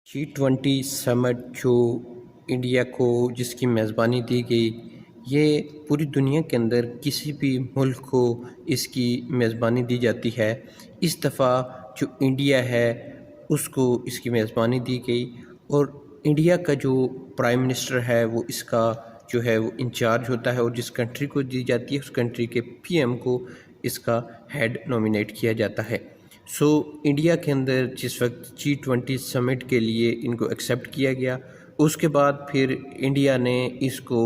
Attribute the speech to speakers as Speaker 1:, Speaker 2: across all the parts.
Speaker 1: G20 سمٹ جو India کو جس کی میزبانی دی گئی، یہ پوری دنیا کے اندر کسی بھی ملک کو اس کی میزبانی دی جاتی ہے۔ اس دفعہ جو انڈیا ہے اس کو اس کی میزبانی دی گئی، اور انڈیا کا جو پرائم منسٹر ہے وہ اس کا جو ہے وہ انچارج ہوتا ہے، اور جس کنٹری کو دی جاتی ہے اس کنٹری کے پی ایم کو اس کا ہیڈ نومینیٹ کیا جاتا ہے۔ انڈیا کے اندر جس وقت G20 سمٹ کے لیے ان کو ایکسیپٹ کیا گیا، اس کے بعد پھر انڈیا نے اس کو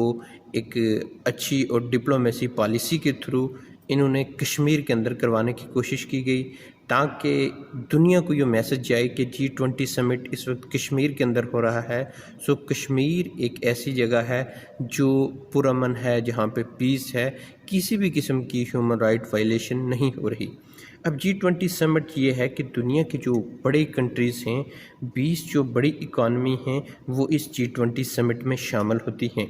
Speaker 1: ایک اچھی اور ڈپلومیسی پالیسی کے تھرو انہوں نے کشمیر کے اندر کروانے کی کوشش کی گئی، تاکہ دنیا کو یہ میسج جائے کہ G20 سمٹ اس وقت کشمیر کے اندر ہو رہا ہے۔ کشمیر ایک ایسی جگہ ہے جو پرامن ہے، جہاں پہ پیس ہے، کسی بھی قسم کی ہیومن رائٹ وائلیشن نہیں ہو رہی۔ اب G20 سمٹ یہ ہے کہ دنیا کی جو بڑی کنٹریز ہیں، 20 جو بڑی اکانومی ہیں، وہ اس G20 سمٹ میں شامل ہوتی ہیں۔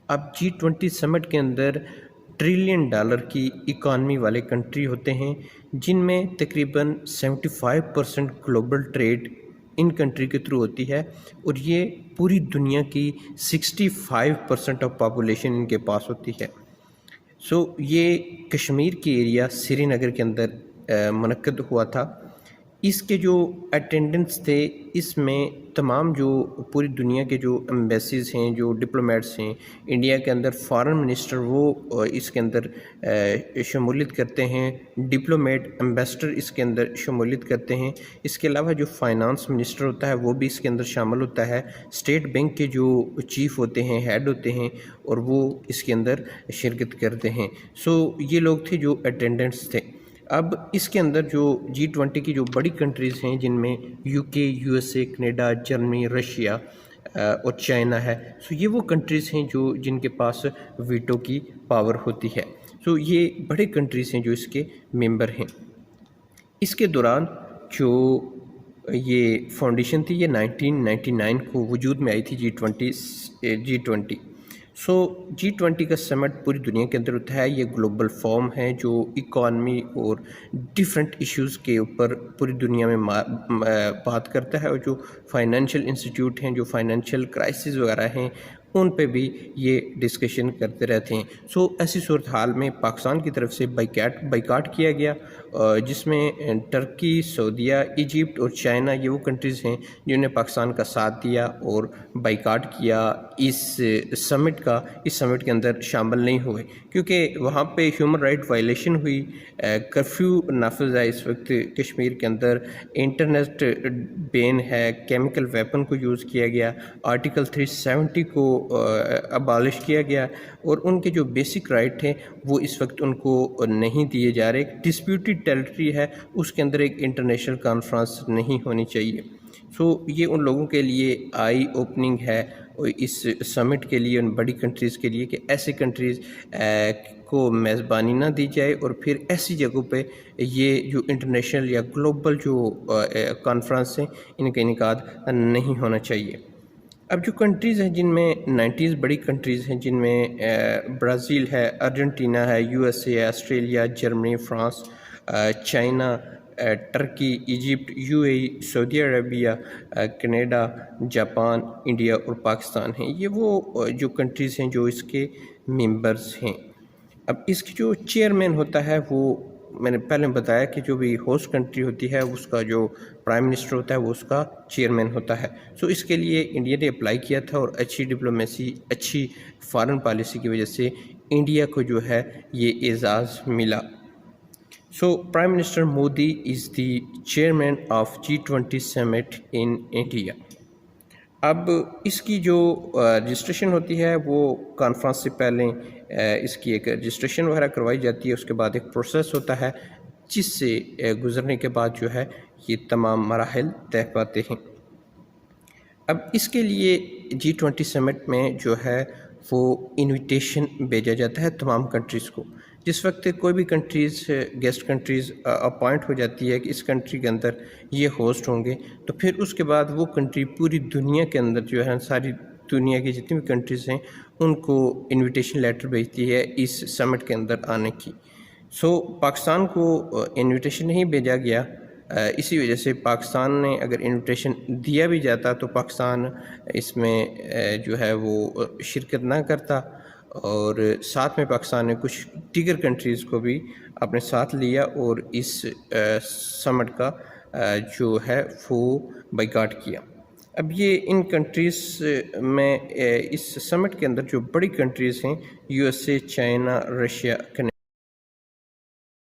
Speaker 1: اب G20 سمٹ کے اندر $1 ٹریلین کی اکانومی والے کنٹری ہوتے ہیں، جن میں تقریباً 75% گلوبل ٹریڈ ان کنٹری کے تھرو ہوتی ہے، اور یہ پوری دنیا کی 65% آف پاپولیشن ان کے پاس ہوتی ہے۔ یہ کشمیر کی ایریا سری نگر کے اندر منعقد ہوا تھا۔ اس کے جو اٹینڈنس تھے، اس میں تمام جو پوری دنیا کے جو ایمبیسیز ہیں، جو ڈپلومیٹس ہیں انڈیا کے اندر، فارن منسٹر وہ اس کے اندر شمولیت کرتے ہیں، ڈپلومیٹ ایمبیسڈر اس کے اندر شمولیت کرتے ہیں۔ اس کے علاوہ جو فائنانس منسٹر ہوتا ہے وہ بھی اس کے اندر شامل ہوتا ہے، اسٹیٹ بینک کے جو چیف ہوتے ہیں، ہیڈ ہوتے ہیں، اور وہ اس کے اندر شرکت کرتے ہیں۔ یہ لوگ تھے جو اٹینڈنٹس تھے۔ اب اس کے اندر جو G20 کی جو بڑی کنٹریز ہیں، جن میں UK، USA، Canada, Germany, Russia اور چائنا ہے، یہ وہ کنٹریز ہیں جن کے پاس ویٹو کی پاور ہوتی ہے۔ یہ بڑے کنٹریز ہیں جو اس کے ممبر ہیں۔ اس کے دوران جو یہ فاؤنڈیشن تھی، یہ 1999 کو وجود میں آئی تھی G20۔ G20 کا سمٹ پوری دنیا کے اندر ہوتا ہے۔ یہ گلوبل فورم ہے جو اکانومی اور ڈیفرنٹ ایشوز کے اوپر پوری دنیا میں بات کرتا ہے، اور جو فائنینشیل انسٹیٹیوٹ ہیں، جو فائنینشیل کرائسس وغیرہ ہیں، ان پہ بھی یہ ڈسکشن کرتے رہتے ہیں۔ ایسی صورتحال میں پاکستان کی طرف سے بائیکاٹ کیا گیا، جس میں ٹرکی، سعودیہ، ایجپٹ اور چائنا یہ وہ کنٹریز ہیں جنہوں نے پاکستان کا ساتھ دیا اور بائیکاٹ کیا، اس سمٹ کے اندر شامل نہیں ہوئے، کیونکہ وہاں پہ ہیومن رائٹ وائلیشن ہوئی، کرفیو نافذ ہے اس وقت کشمیر کے اندر، انٹرنیٹ بین ہے، کیمیکل ویپن کو یوز کیا گیا، آرٹیکل 370 کو ابالش کیا گیا، اور ان کے جو بیسک رائٹ ہیں وہ اس وقت ان کو نہیں دیے جا رہے۔ ایک ڈسپیوٹڈ ٹیریٹری ہے، اس کے اندر ایک انٹرنیشنل کانفرنس نہیں ہونی چاہیے۔ یہ ان لوگوں کے لیے آئی اوپننگ ہے، اور اس سمٹ کے لیے، ان بڑی کنٹریز کے لیے، کہ ایسی کنٹریز کو میزبانی نہ دی جائے، اور پھر ایسی جگہوں پہ یہ جو انٹرنیشنل یا گلوبل جو کانفرنس ہیں ان کا انعقاد نہیں ہونا چاہیے۔ اب جو کنٹریز ہیں جن میں 90 بڑی کنٹریز ہیں، جن میں برازیل ہے، ارجنٹینا ہے، USA ہے، Australia, Germany, France, China, Turkey, Egypt, UAE، سعودی عربیہ، کینیڈا، جاپان، انڈیا اور پاکستان ہیں۔ یہ وہ جو کنٹریز ہیں جو اس کے ممبرز ہیں۔ اب اس کی جو چیئرمین ہوتا ہے، وہ میں نے پہلے بتایا کہ جو بھی ہوسٹ کنٹری ہوتی ہے اس کا جو پرائم منسٹر ہوتا ہے وہ اس کا چیئرمین ہوتا ہے۔ اس کے لیے انڈیا نے اپلائی کیا تھا، اور اچھی ڈپلومیسی، اچھی فارن پالیسی کی وجہ سے انڈیا کو جو ہے یہ اعزاز ملا۔ Prime minister Modi is the chairman of G20 summit in India. اب اس کی جو رجسٹریشن ہوتی ہے وہ کانفرنس سے پہلے اس کی ایک رجسٹریشن وغیرہ کروائی جاتی ہے، اس کے بعد ایک پروسیس ہوتا ہے جس سے گزرنے کے بعد جو ہے یہ تمام مراحل طے پاتے ہیں۔ اب اس کے لیے G20 سمٹ میں جو ہے وہ انویٹیشن بھیجا جاتا ہے تمام کنٹریز کو۔ جس وقت کوئی بھی کنٹریز، گیسٹ کنٹریز اپوائنٹ ہو جاتی ہے کہ اس کنٹری کے اندر یہ ہوسٹ ہوں گے، تو پھر اس کے بعد وہ کنٹری پوری دنیا کے اندر جو ہے، ساری دنیا کی جتنی بھی کنٹریز ہیں ان کو انویٹیشن لیٹر بھیجتی ہے اس سمٹ کے اندر آنے کی۔ پاکستان کو انویٹیشن نہیں بھیجا گیا، اسی وجہ سے پاکستان نے اگر انویٹیشن دیا بھی جاتا تو پاکستان اس میں جو ہے وہ شرکت نہ کرتا، اور ساتھ میں پاکستان نے کچھ دیگر کنٹریز کو بھی اپنے ساتھ لیا اور اس سمٹ کا جو ہے وہ بائیکاٹ کیا۔ اب یہ ان کنٹریز میں اس سمٹ کے اندر جو بڑی کنٹریز ہیں، USA، چائنا، رشیا،